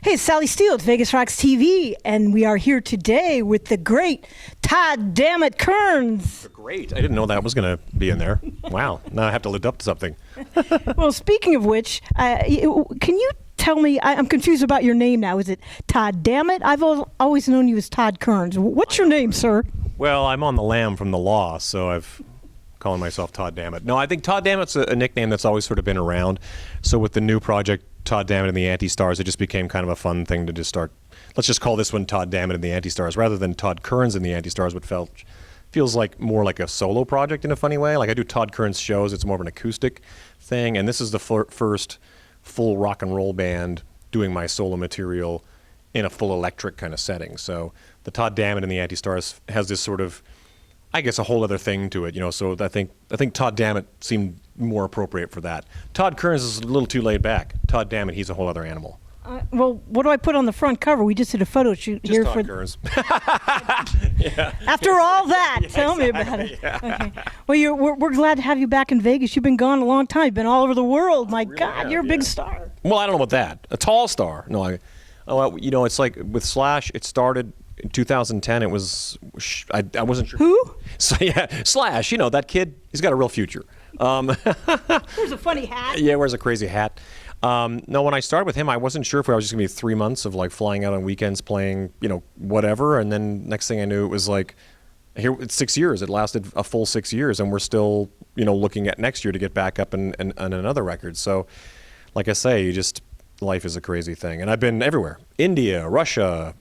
Hey, it's Sally Steele at Vegas Rocks TV, and we are here today with the great Todd "Dammit" Kerns. Great. I didn't know that was going to be in there. Wow. Now I have to live up to something. Well, speaking of which, can you tell me, I'm confused about your name now. Is it Todd "Dammit"? I've always known you as Todd Kerns. What's your name, sir? Well, I'm on the lam from the law, so I've calling myself Todd "Dammit." No, I think Todd "Dammit's a nickname that's always sort of been around. So with the new project, Todd "Dammit" and the Anti-Stars, it just became kind of a fun thing to just start. Let's just call this one Todd "Dammit" and the Anti-Stars, rather than Todd Kerns and the Anti-Stars, which feels like more like a solo project in a funny way. Like I do Todd Kerns shows, it's more of an acoustic thing, and this is the first full rock and roll band doing my solo material in a full electric kind of setting. So the Todd "Dammit" and the Anti-Stars has this sort of, I guess, a whole other thing to it, you know. So I think Todd "Dammit" seemed more appropriate for that. Todd Kerns is a little too laid back. Todd "Dammit," he's a whole other animal. Well, what do I put on the front cover? We just did a photo shoot Just here Todd for Kerns. Yeah. After all that, tell me about it. Yeah. Okay. Well, we're glad to have you back in Vegas. You've been gone a long time. You've been all over the world. My God, you're a big star. Well, I don't know about that. A tall star. No, you know, it's like with Slash. It started in 2010. It was I wasn't sure. Who? So yeah, Slash. You know that kid. He's got a real future. Wears a funny hat. Yeah, wears a crazy hat. No, when I started with him, I wasn't sure if I was just gonna be 3 months of like flying out on weekends playing, you know, whatever, and then next thing I knew, it was like, here it's 6 years. It lasted a full 6 years, and we're still, you know, looking at next year to get back up and another record. So, like I say, life is a crazy thing, and I've been everywhere: India, Russia,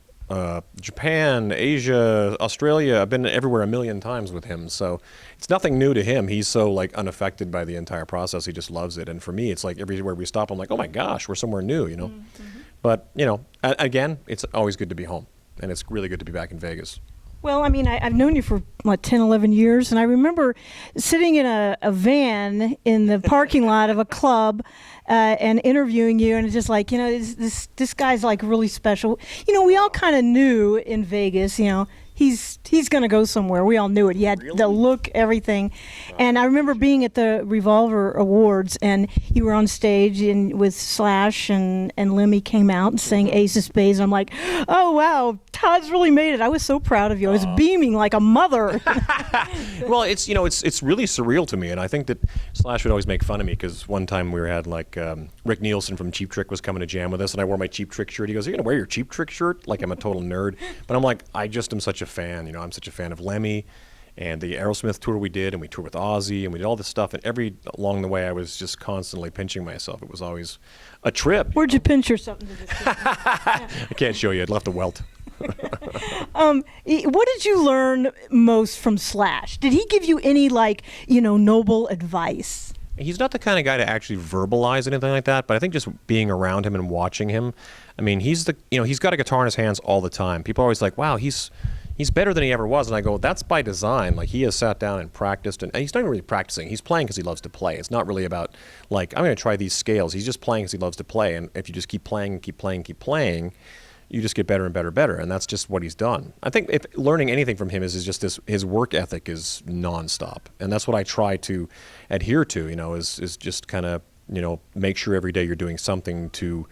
Japan, Asia, Australia. I've been everywhere a million times with him, so it's nothing new to him. He's so like unaffected by the entire process. He just loves it. And for me, it's like everywhere we stop, I'm like, oh my gosh, we're somewhere new, you know. Mm-hmm. But you know, again, it's always good to be home, and it's really good to be back in Vegas. Well, I mean, I've known you for, 10, 11 years, and I remember sitting in a van in the parking lot of a club and interviewing you, and it's just like, you know, this guy's like really special. You know, we all kind of knew in Vegas, you know, he's going to go somewhere. We all knew it. He had the look, everything. And I remember being at the Revolver Awards, and you were on stage with Slash, and Lemmy came out and sang Ace of Spades. I'm like, oh, wow, Todd's really made it. I was so proud of you. I was beaming like a mother. Well, it's, you know, it's really surreal to me, and I think that Slash would always make fun of me because one time we had like Rick Nielsen from Cheap Trick was coming to jam with us, and I wore my Cheap Trick shirt. He goes, "Are you gonna wear your Cheap Trick shirt?" Like I'm a total nerd, but I'm like, I just am such a fan. You know, I'm such a fan of Lemmy and the Aerosmith tour we did, and we toured with Ozzy, and we did all this stuff, and along the way I was just constantly pinching myself. It was always a trip. Where'd you pinch yourself? I can't show you. I'd left a welt. What did you learn most from Slash? Did he give you any, like, you know, noble advice? He's not the kind of guy to actually verbalize anything like that, but I think just being around him and watching him, I mean, he's got a guitar in his hands all the time. People are always like, wow, he's better than he ever was. And I go, that's by design. Like, he has sat down and practiced, and he's not even really practicing. He's playing because he loves to play. It's not really about, like, I'm going to try these scales. He's just playing because he loves to play. And if you just keep playing, you just get better and better and better. And that's just what he's done. I think if learning anything from him is just his work ethic is nonstop. And that's what I try to adhere to, you know, is just kind of, you know, make sure every day you're doing something to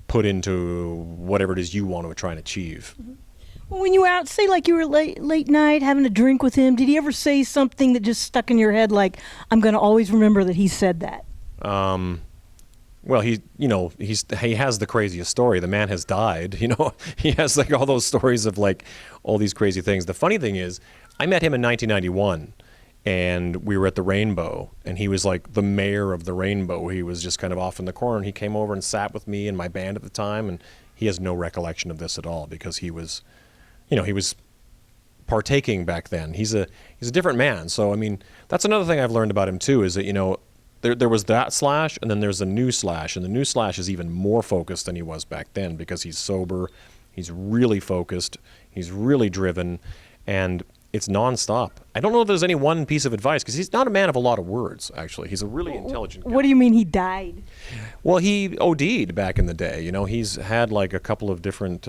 put into whatever it is you want to try and achieve. Mm-hmm. Well, when you were out, say like you were late night having a drink with him, did he ever say something that just stuck in your head, like, I'm going to always remember that he said that? Well, he has the craziest story. The man has died. You know, he has like all those stories of like all these crazy things. The funny thing is, I met him in 1991, and we were at the Rainbow, and he was like the mayor of the Rainbow. He was just kind of off in the corner, and he came over and sat with me and my band at the time, and he has no recollection of this at all because he was, you know, he was partaking back then. He's a different man. So I mean, that's another thing I've learned about him too, is that, you know, there was that Slash, and then there's a new Slash, and the new Slash is even more focused than he was back then because he's sober, he's really focused, he's really driven, and it's nonstop. I don't know if there's any one piece of advice because he's not a man of a lot of words, actually. He's a really intelligent guy. What do you mean he died? Well, he OD'd back in the day. You know, he's had like a couple of different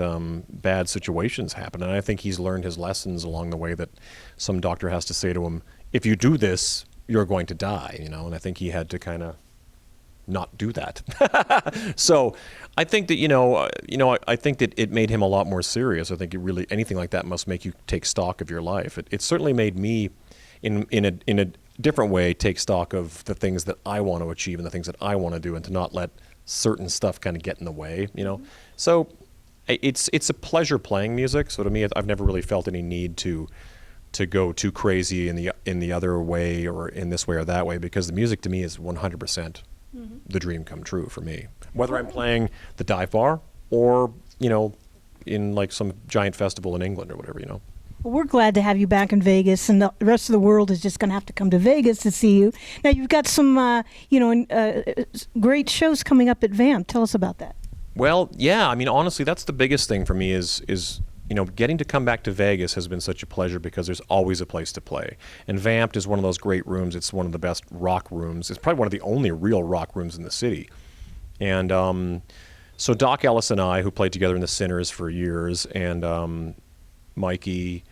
bad situations happen, and I think he's learned his lessons along the way that some doctor has to say to him, if you do this, you're going to die, you know, and I think he had to kind of not do that. So I think that, I think that it made him a lot more serious. I think it really, anything like that must make you take stock of your life. It certainly made me, in a different way, take stock of the things that I want to achieve and the things that I want to do, and to not let certain stuff kind of get in the way, So it's a pleasure playing music. So to me, I've never really felt any need to go too crazy in the other way, or in this way or that way, because the music to me is 100% the dream come true for me. Whether I'm playing the dive bar or, in like some giant festival in England or whatever, Well, we're glad to have you back in Vegas, and the rest of the world is just going to have to come to Vegas to see you. Now, you've got some, great shows coming up at VAMP. Tell us about that. Well, yeah, I mean, honestly, that's the biggest thing for me is getting to come back to Vegas has been such a pleasure, because there's always a place to play. And Vamped is one of those great rooms. It's one of the best rock rooms. It's probably one of the only real rock rooms in the city. And so Doc Ellis and I, who played together in the Sinners for years, and Mikey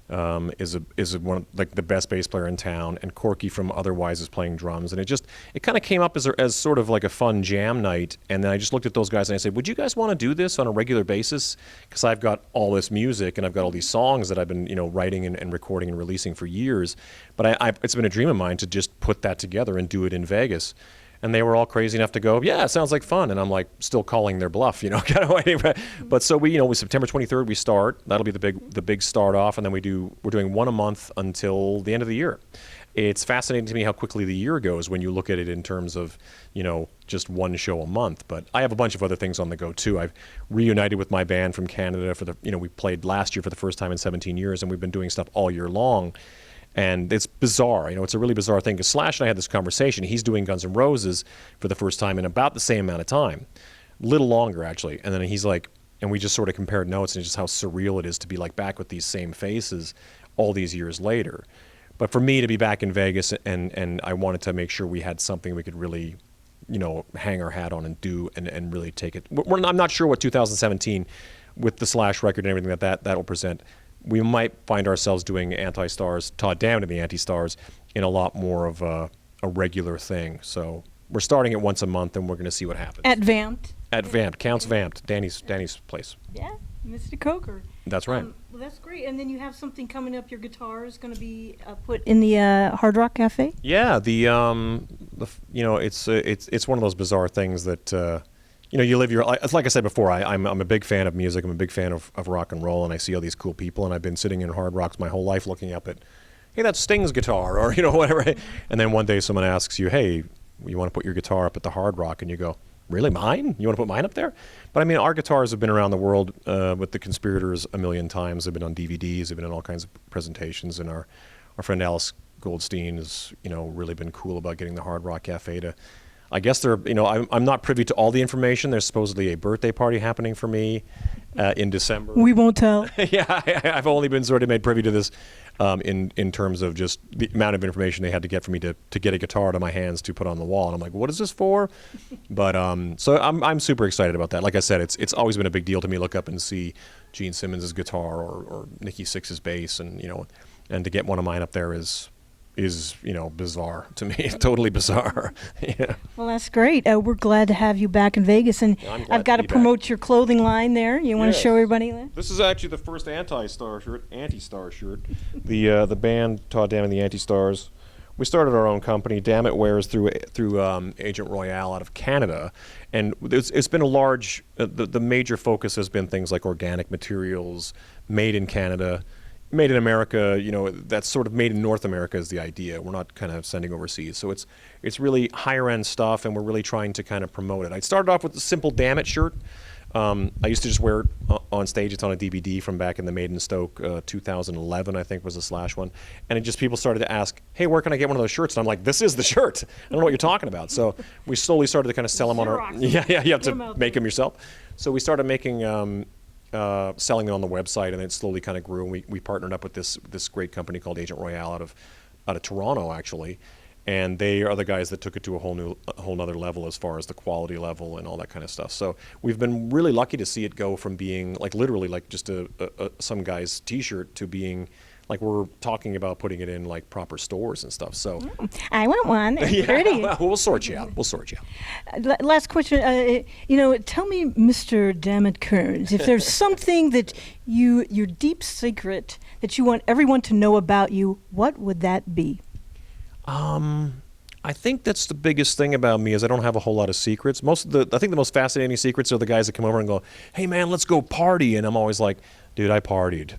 is one of, like, the best bass player in town, and Corky from Otherwise is playing drums, and it kind of came up as sort of like a fun jam night. And then I just looked at those guys and I said, would you guys want to do this on a regular basis? Because I've got all this music and I've got all these songs that I've been writing and recording and releasing for years, but it's been a dream of mine to just put that together and do it in Vegas. And they were all crazy enough to go, yeah, it sounds like fun. And I'm like, still calling their bluff, kind of way. But so with September 23rd we start. That'll be the big start off, and then we're doing one a month until the end of the year. It's fascinating to me how quickly the year goes when you look at it in terms of, just one show a month. But I have a bunch of other things on the go too. I've reunited with my band from Canada we played last year for the first time in 17 years, and we've been doing stuff all year long. And it's bizarre, it's a really bizarre thing, because Slash and I had this conversation. He's doing Guns N' Roses for the first time in about the same amount of time, a little longer actually. And then he's like, and we just sort of compared notes, and just how surreal it is to be like back with these same faces all these years later. But for me to be back in Vegas, and I wanted to make sure we had something we could really, hang our hat on and do, and really take it. I'm not sure what 2017 with the Slash record and everything that'll present. We might find ourselves doing Anti-Stars, Todd Down and the Anti-Stars, in a lot more of a regular thing. So we're starting it once a month, and we're going to see what happens. At Vamped? At Vamped. Counts Vamped. Danny's place. Yeah, Mr. Coker. That's right. Well, that's great. And then you have something coming up. Your guitar is going to be put in the Hard Rock Cafe? Yeah, it's one of those bizarre things that... you live your life. Like I said before, I'm a big fan of music. I'm a big fan of rock and roll, and I see all these cool people. And I've been sitting in Hard Rocks my whole life, looking up at, hey, that's Sting's guitar, or whatever. And then one day someone asks you, hey, you want to put your guitar up at the Hard Rock? And you go, really, mine? You want to put mine up there? But I mean, our guitars have been around the world with the Conspirators a million times. They've been on DVDs. They've been in all kinds of presentations. And our friend Alice Goldstein has really been cool about getting the Hard Rock Cafe to. I guess I'm not privy to all the information. There's supposedly a birthday party happening for me in December. We won't tell. Yeah, I've only been sort of made privy to this in terms of just the amount of information they had to get for me to get a guitar to my hands to put on the wall. And I'm like, what is this for? But so I'm super excited about that. Like I said, it's always been a big deal to me. Look up and see Gene Simmons' guitar or Nikki Sixx's bass, and and to get one of mine up there is bizarre to me. Totally bizarre. Yeah. Well, that's great. We're glad to have you back in Vegas, and I've got to promote your clothing line there. You want to show everybody that? This is actually the first Anti-Star shirt. The band Todd Damn and the Anti-Stars. We started our own company. Damn It wears through Agent Royale out of Canada, and it's been a large. The major focus has been things like organic materials, made in Canada. Made in America, that's sort of made in North America is the idea. We're not kind of sending overseas. So it's really higher end stuff, and we're really trying to kind of promote it. I started off with the simple Damn It shirt. I used to just wear it on stage. It's on a DVD from back in the Made in Stoke 2011, I think was the Slash one. And people started to ask, hey, where can I get one of those shirts? And I'm like, this is the shirt. I don't know what you're talking about. So we slowly started to kind of sell them on our... Yeah, you have to make them yourself. So we started making... selling it on the website, and it slowly kind of grew. And we partnered up with this great company called Agent Royale out of Toronto, actually, and they are the guys that took it to a whole nother level as far as the quality level and all that kind of stuff. So we've been really lucky to see it go from being like literally like just some guy's T-shirt to being like we're talking about putting it in like proper stores and stuff. So I want one. It's yeah, pretty. well, we'll sort you out. We'll sort you out. Last question. Tell me, Mr. Dammit Kerns, if there's something that your deep secret that you want everyone to know about you, what would that be? I think that's the biggest thing about me is I don't have a whole lot of secrets. I think the most fascinating secrets are the guys that come over and go, "Hey man, let's go party," and I'm always like, "Dude, I partied."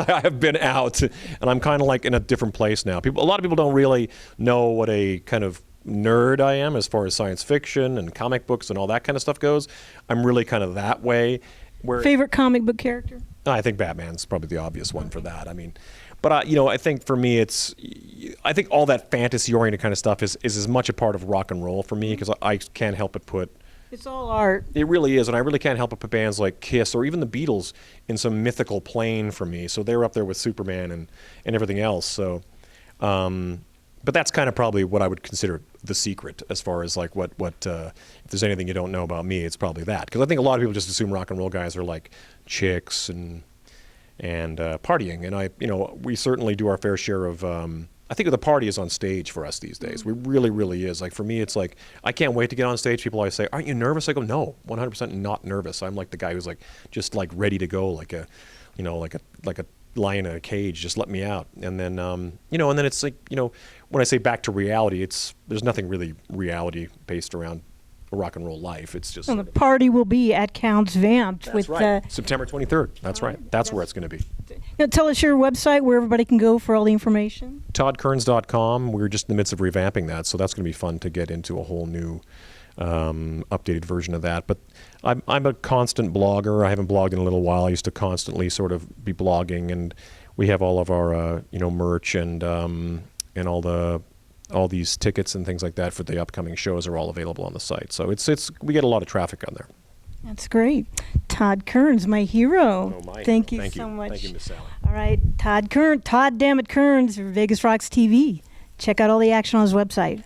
I have been out, and I'm kind of like in a different place now. A lot of people don't really know what a kind of nerd I am as far as science fiction and comic books and all that kind of stuff goes. I'm really kind of that way. Favorite comic book character? I think Batman's probably the obvious one for that. I mean, but I think for me, I think all that fantasy-oriented kind of stuff is as much a part of rock and roll for me because I can't help but put. It's all art. It really is, and I really can't help but put bands like Kiss or even the Beatles in some mythical plane for me. So they're up there with Superman and everything else. So, but that's kind of probably what I would consider the secret as far as like what if there's anything you don't know about me, it's probably that. Because I think a lot of people just assume rock and roll guys are like chicks and partying, and we certainly do our fair share of. I think the party is on stage for us these days. We really, really is. Like for me, it's like I can't wait to get on stage. People always say, "Aren't you nervous?" I go, "No, 100% not nervous. I'm like the guy who's like just like ready to go, like a lion in a cage. Just let me out." And then and then it's like when I say back to reality, there's nothing really reality based around a rock and roll life. It's just. And the party will be at Counts Vamped. That's right. September 23rd. That's right. That's where it's going to be. Tell us your website where everybody can go for all the information. ToddKerns.com. We're just in the midst of revamping that, so that's going to be fun to get into a whole new updated version of that. But I'm a constant blogger. I haven't blogged in a little while. I used to constantly sort of be blogging, and we have all of our merch and all these tickets and things like that for the upcoming shows are all available on the site. So we get a lot of traffic on there. That's great. Todd Kerns, my hero. Oh, my Thank hero. you so much. Thank you, Miss Sally. All right, Todd Dammit Kerns for Vegas Rocks TV. Check out all the action on his website.